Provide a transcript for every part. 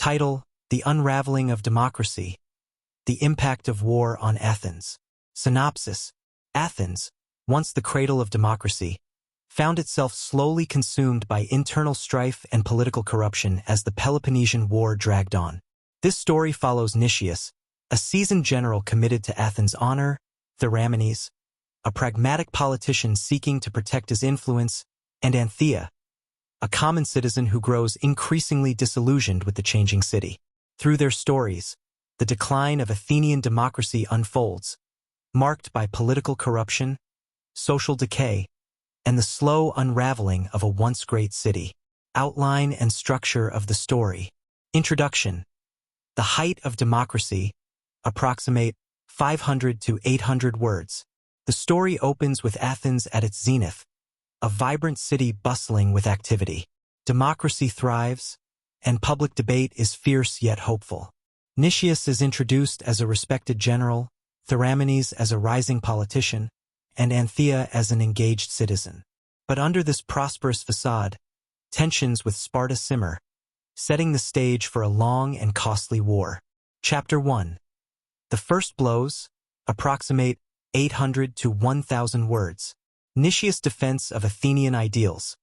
Title: The Unraveling of Democracy. The Impact of War on Athens. Synopsis: Athens, once the cradle of democracy, found itself slowly consumed by internal strife and political corruption as the Peloponnesian War dragged on. This story follows Nicias, a seasoned general committed to Athens' honor, Theramenes, a pragmatic politician seeking to protect his influence, and Anthea, a common citizen who grows increasingly disillusioned with the changing city. Through their stories, the decline of Athenian democracy unfolds, marked by political corruption, social decay, and the slow unraveling of a once great city. Outline and structure of the story. Introduction. The height of democracy, approximate 500 to 800 words. The story opens with Athens at its zenith, a vibrant city bustling with activity. Democracy thrives, and public debate is fierce yet hopeful. Nicias is introduced as a respected general, Theramenes as a rising politician, and Anthea as an engaged citizen. But under this prosperous facade, tensions with Sparta simmer, setting the stage for a long and costly war. Chapter 1. The first blows, approximate 800 to 1,000 words. Nicias' defense of Athenian ideals.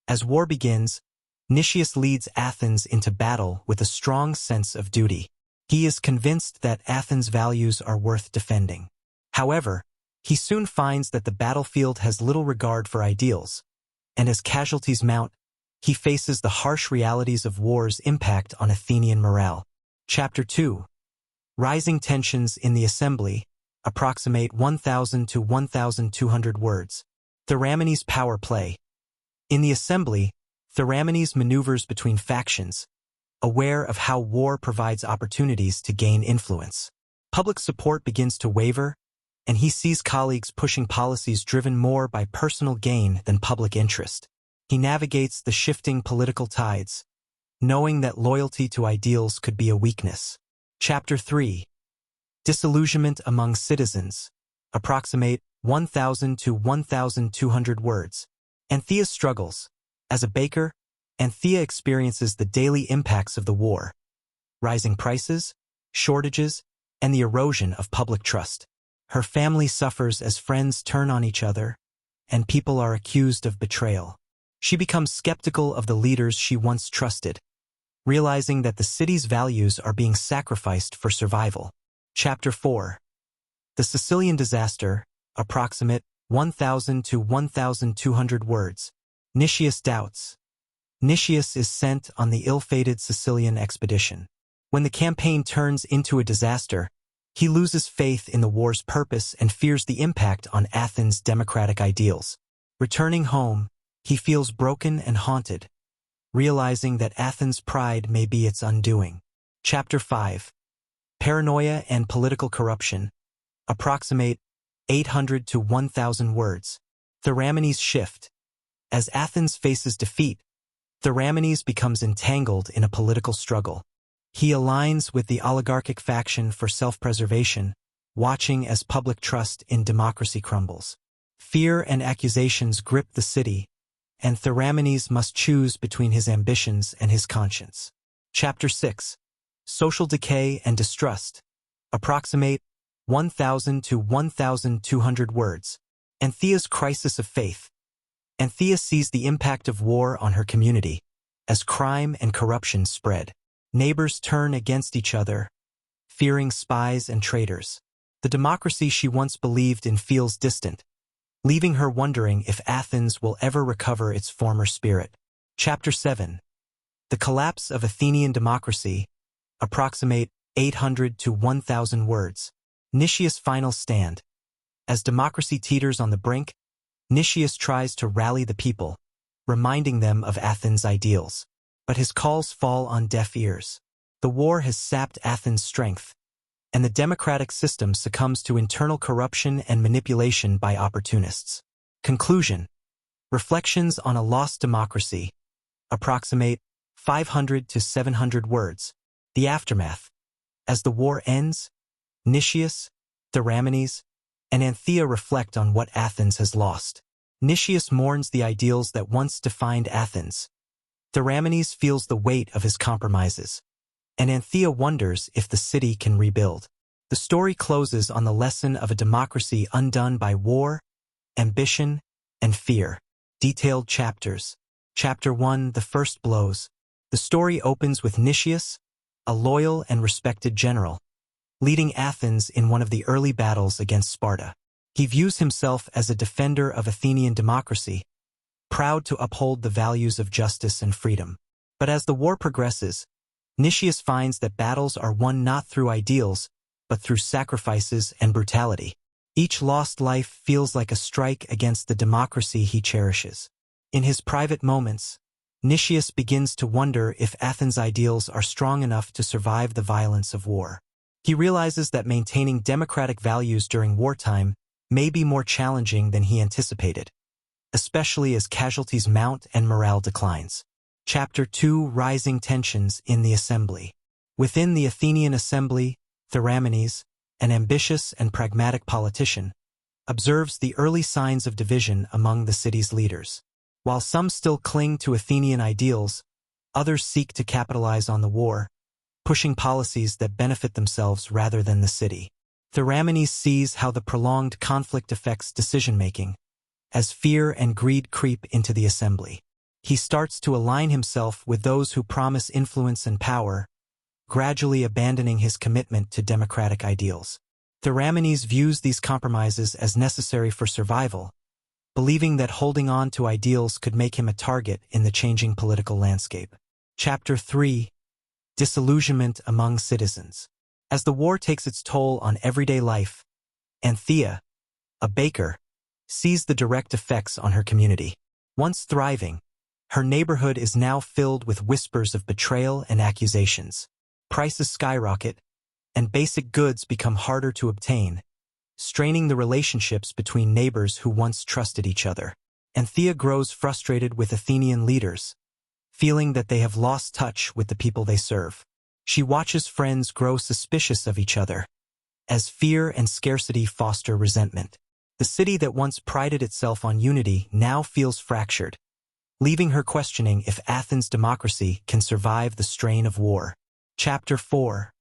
As war begins, Nicias leads Athens into battle with a strong sense of duty. He is convinced that Athens' values are worth defending. However, he soon finds that the battlefield has little regard for ideals, and as casualties mount, he faces the harsh realities of war's impact on Athenian morale. Chapter 2. Rising tensions in the assembly, approximate 1,000 to 1,200 words. Theramenes' power play. In the assembly, Theramenes maneuvers between factions, aware of how war provides opportunities to gain influence. Public support begins to waver, and he sees colleagues pushing policies driven more by personal gain than public interest. He navigates the shifting political tides, knowing that loyalty to ideals could be a weakness. Chapter 3. Disillusionment among citizens, approximate 1,000 to 1,200 words. Anthea struggles. As a baker, Anthea experiences the daily impacts of the war: rising prices, shortages, and the erosion of public trust. Her family suffers as friends turn on each other, and people are accused of betrayal. She becomes skeptical of the leaders she once trusted, realizing that the city's values are being sacrificed for survival. Chapter 4. The Sicilian disaster, approximate 1,000 to 1,200 words. Nicias doubts. Nicias is sent on the ill-fated Sicilian expedition. When the campaign turns into a disaster, he loses faith in the war's purpose and fears the impact on Athens' democratic ideals. Returning home, he feels broken and haunted, realizing that Athens' pride may be its undoing. Chapter 5. Paranoia and political corruption, approximate 800 to 1,000 words. Theramenes' shift. As Athens faces defeat, Theramenes becomes entangled in a political struggle. He aligns with the oligarchic faction for self-preservation, watching as public trust in democracy crumbles. Fear and accusations grip the city, and Theramenes must choose between his ambitions and his conscience. Chapter 6. Social decay and distrust, approximate 1,000 to 1,200 words. Anthea's crisis of faith. Anthea sees the impact of war on her community as crime and corruption spread. Neighbors turn against each other, fearing spies and traitors. The democracy she once believed in feels distant, leaving her wondering if Athens will ever recover its former spirit. Chapter 7. The collapse of Athenian democracy, approximate 800 to 1,000 words. Nicias' final stand. As democracy teeters on the brink, Nicias tries to rally the people, reminding them of Athens' ideals. But his calls fall on deaf ears. The war has sapped Athens' strength, and the democratic system succumbs to internal corruption and manipulation by opportunists. Conclusion. Reflections on a lost democracy, approximate 500 to 700 words. The aftermath. As the war ends, Nicias, Theramenes, and Anthea reflect on what Athens has lost. Nicias mourns the ideals that once defined Athens. Theramenes feels the weight of his compromises, and Anthea wonders if the city can rebuild. The story closes on the lesson of a democracy undone by war, ambition, and fear. Detailed chapters. Chapter 1, The First Blows. The story opens with Nicias, a loyal and respected general, leading Athens in one of the early battles against Sparta. He views himself as a defender of Athenian democracy, proud to uphold the values of justice and freedom. But as the war progresses, Nicias finds that battles are won not through ideals, but through sacrifices and brutality. Each lost life feels like a strike against the democracy he cherishes. In his private moments, Nicias begins to wonder if Athens' ideals are strong enough to survive the violence of war. He realizes that maintaining democratic values during wartime may be more challenging than he anticipated, especially as casualties mount and morale declines. Chapter 2, Rising Tensions in the Assembly. Within the Athenian assembly, Theramenes, an ambitious and pragmatic politician, observes the early signs of division among the city's leaders. While some still cling to Athenian ideals, others seek to capitalize on the war, pushing policies that benefit themselves rather than the city. Theramenes sees how the prolonged conflict affects decision-making, as fear and greed creep into the assembly. He starts to align himself with those who promise influence and power, gradually abandoning his commitment to democratic ideals. Theramenes views these compromises as necessary for survival, believing that holding on to ideals could make him a target in the changing political landscape. Chapter 3, Disillusionment among Citizens. As the war takes its toll on everyday life, Anthea, a baker, sees the direct effects on her community. Once thriving, her neighborhood is now filled with whispers of betrayal and accusations. Prices skyrocket, and basic goods become harder to obtain, straining the relationships between neighbors who once trusted each other. Anthea grows frustrated with Athenian leaders, feeling that they have lost touch with the people they serve. She watches friends grow suspicious of each other, as fear and scarcity foster resentment. The city that once prided itself on unity now feels fractured, leaving her questioning if Athens' democracy can survive the strain of war. Chapter 4,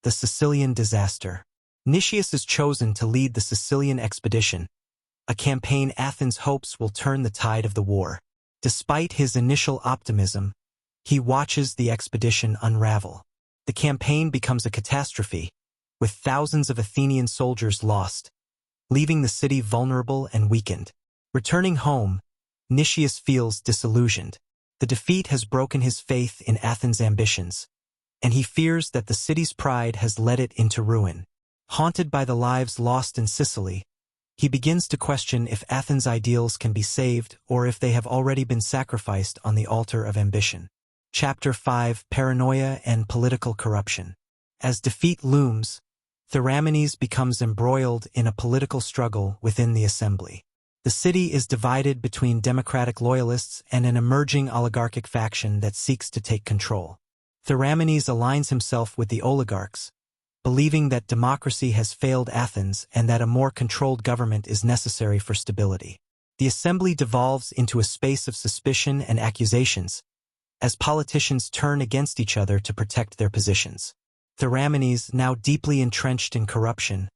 The Sicilian Disaster. Nicias is chosen to lead the Sicilian expedition, a campaign Athens hopes will turn the tide of the war. Despite his initial optimism, he watches the expedition unravel. The campaign becomes a catastrophe, with thousands of Athenian soldiers lost, leaving the city vulnerable and weakened. Returning home, Nicias feels disillusioned. The defeat has broken his faith in Athens' ambitions, and he fears that the city's pride has led it into ruin. Haunted by the lives lost in Sicily, he begins to question if Athens' ideals can be saved or if they have already been sacrificed on the altar of ambition. Chapter 5, Paranoia and Political Corruption. As defeat looms, Theramenes becomes embroiled in a political struggle within the assembly. The city is divided between democratic loyalists and an emerging oligarchic faction that seeks to take control. Theramenes aligns himself with the oligarchs, believing that democracy has failed Athens and that a more controlled government is necessary for stability. The assembly devolves into a space of suspicion and accusations, as politicians turn against each other to protect their positions. Theramenes, now deeply entrenched in corruption,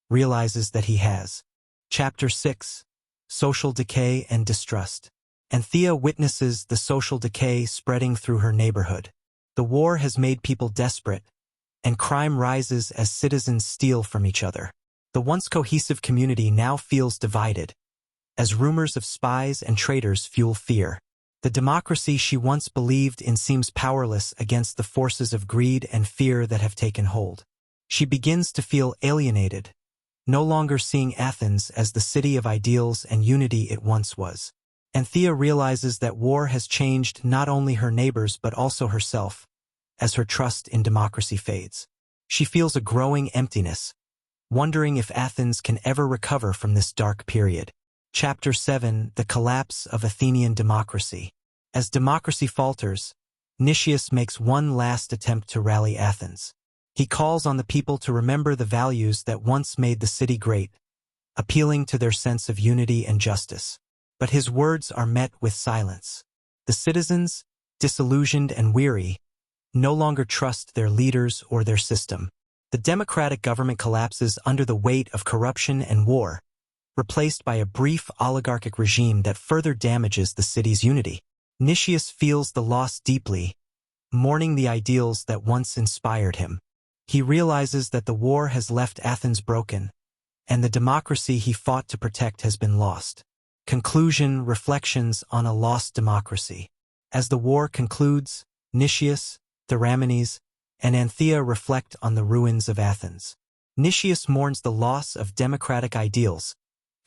realizes that he has. Chapter 6, Social Decay and Distrust. Anthea witnesses the social decay spreading through her neighborhood. The war has made people desperate, and crime rises as citizens steal from each other. The once cohesive community now feels divided, as rumors of spies and traitors fuel fear. The democracy she once believed in seems powerless against the forces of greed and fear that have taken hold. She begins to feel alienated, no longer seeing Athens as the city of ideals and unity it once was. Anthea realizes that war has changed not only her neighbors but also herself, as her trust in democracy fades. She feels a growing emptiness, wondering if Athens can ever recover from this dark period. Chapter 7, The Collapse of Athenian Democracy. As democracy falters, Nicias makes one last attempt to rally Athens. He calls on the people to remember the values that once made the city great, appealing to their sense of unity and justice. But his words are met with silence. The citizens, disillusioned and weary, no longer trust their leaders or their system. The democratic government collapses under the weight of corruption and war, replaced by a brief oligarchic regime that further damages the city's unity. Nicias feels the loss deeply, mourning the ideals that once inspired him. He realizes that the war has left Athens broken, and the democracy he fought to protect has been lost. Conclusion: reflections on a lost democracy. As the war concludes, Nicias, Theramenes, and Anthea reflect on the ruins of Athens. Nicias mourns the loss of democratic ideals,